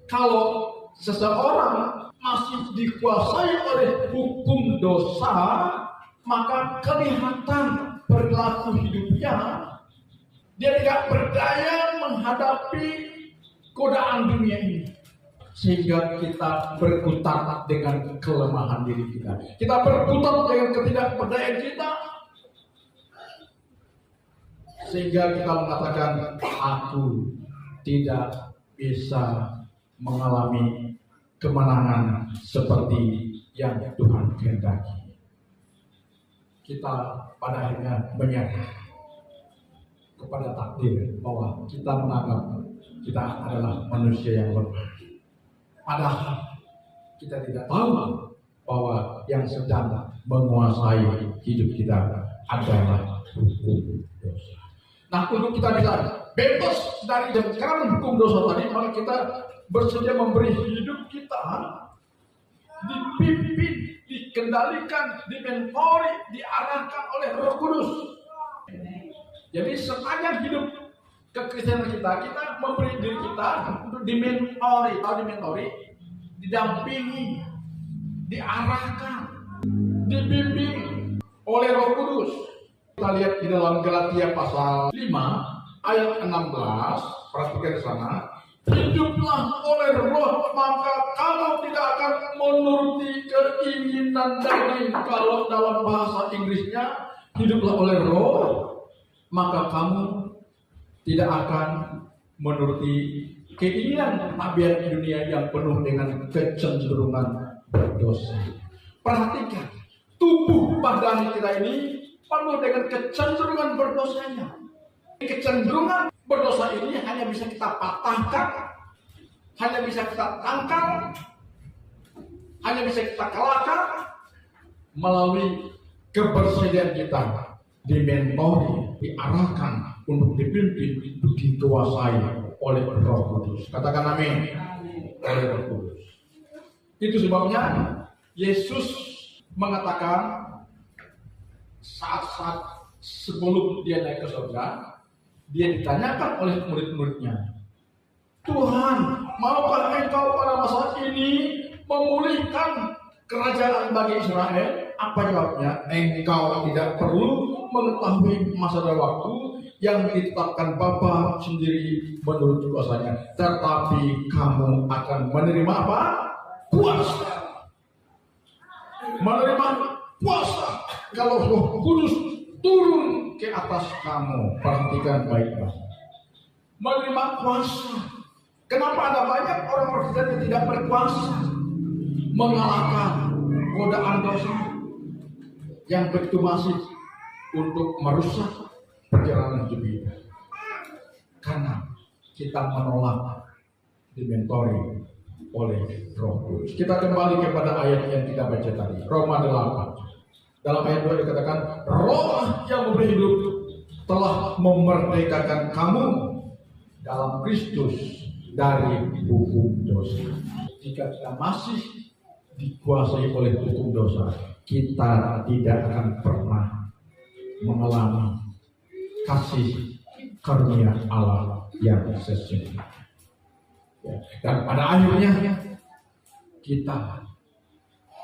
Kalau seseorang masih dikuasai oleh hukum dosa, maka kelihatan perilaku hidupnya, dia tidak berdaya menghadapi godaan dunia ini. Sehingga kita berkutat dengan kelemahan diri kita. Kita berkutat dengan ketidakberdayaan kita. Sehingga kita mengatakan, aku tidak bisa mengalami kemenangan seperti yang Tuhan kehendaki. Kita pada akhirnya menyerah kepada takdir bahwa kita menganggap kita adalah manusia yang lemah. Padahal kita tidak tahu bahwa yang sedang menguasai hidup kita adalah hukum dosa. Nah, untuk kita bisa bebas dari sekarang hukum dosa tadi, maka kita bersedia memberi hidup kita dipimpin, dikendalikan, dimentori, diarahkan oleh Roh Kudus. Jadi sepanjang hidup kekristenan kita memberi diri kita untuk dimentori, didampingi, diarahkan, dibimbing oleh Roh Kudus. Kita lihat di dalam Galatia pasal 5 ayat 16, perhatikan di sana. Hiduplah oleh Roh, maka kamu tidak akan menuruti keinginan daging. Kalau dalam bahasa Inggrisnya, hiduplah oleh Roh, maka kamu tidak akan menuruti keinginan tabiat dunia yang penuh dengan kecenderungan berdosa. Perhatikan, tubuh badan kita ini penuh dengan kecenderungan berdosanya. Kecenderungan berdosa ini hanya bisa kita patahkan, hanya bisa kita tangkal, hanya bisa kita kalahkan melalui kebersediaan kita, dimentori, diarahkan untuk dipimpin, untuk dikuasai oleh Roh Kudus. Katakan amin. Oleh Roh Kudus. Itu sebabnya Yesus mengatakan saat-saat sebelum dia naik ke surga, dia ditanyakan oleh murid-muridnya, Tuhan, maukah engkau pada masa ini memulihkan kerajaan bagi Israel? Apa jawabnya? Engkau tidak perlu mengetahui masa dan waktu yang ditetapkan Bapa sendiri menurut kuasanya, tetapi kamu akan menerima apa? Kuasa. Menerima kuasa kalau Roh Kudus turun ke atas kamu. Perhatikan baik-baik. Menerima kuasa. Kenapa ada banyak orang Kristen yang tidak berkuasa mengalahkan godaan dosa yang begitu masif untuk merusak perjalanan hidup kita? Karena kita menolak dimentori oleh Roh Kudus. Kita kembali kepada ayat yang kita baca tadi, Roma 8. Dalam ayat 2 dikatakan, Roh yang memberi hidup telah memerdekakan kamu dalam Kristus dari hukum dosa. Jika kita masih dikuasai oleh hukum dosa, kita tidak akan pernah mengalami kasih karunia Allah yang sesungguhnya. Dan pada akhirnya kita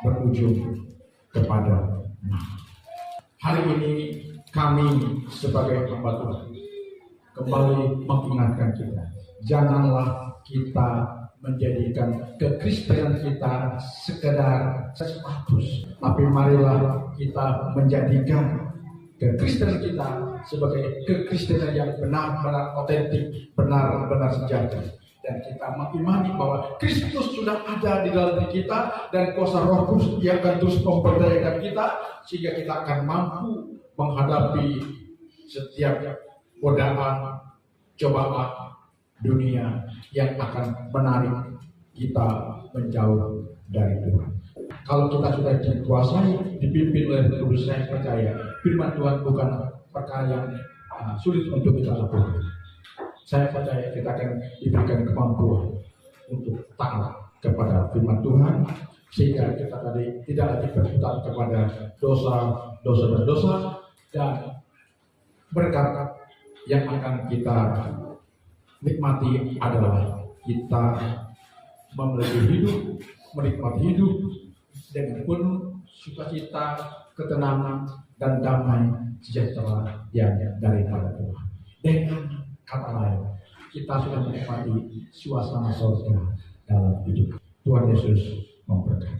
berujung kepada hari ini kami sebagai hamba Tuhan kembali mengingatkan kita, janganlah kita menjadikan kekristenan kita sekedar status, tapi marilah kita menjadikan kekristenan kita sebagai kekristenan yang benar-benar otentik, benar-benar sejati. Dan kita mengimani bahwa Kristus sudah ada di dalam diri kita, dan kuasa Roh Kudus yang akan terus memperdayakan kita, sehingga kita akan mampu menghadapi setiap godaan, cobaan dunia yang akan menarik kita menjauh dari Tuhan. Kalau kita sudah dikuasai, dipimpin oleh Roh Kudus, saya percaya firman Tuhan bukan perkara yang sulit untuk kita lakukan. Saya percaya kita akan diberikan kemampuan untuk taat kepada firman Tuhan, sehingga kita tadi tidak lagi berputar kepada dosa, dan berkat yang akan kita nikmati adalah kita memiliki hidup, menikmati hidup dengan penuh sukacita, ketenangan, dan damai sejahtera yang daripada Tuhan. Dengan kata lain, kita sudah menikmati suasana surga dalam hidup. Tuhan Yesus memberkati.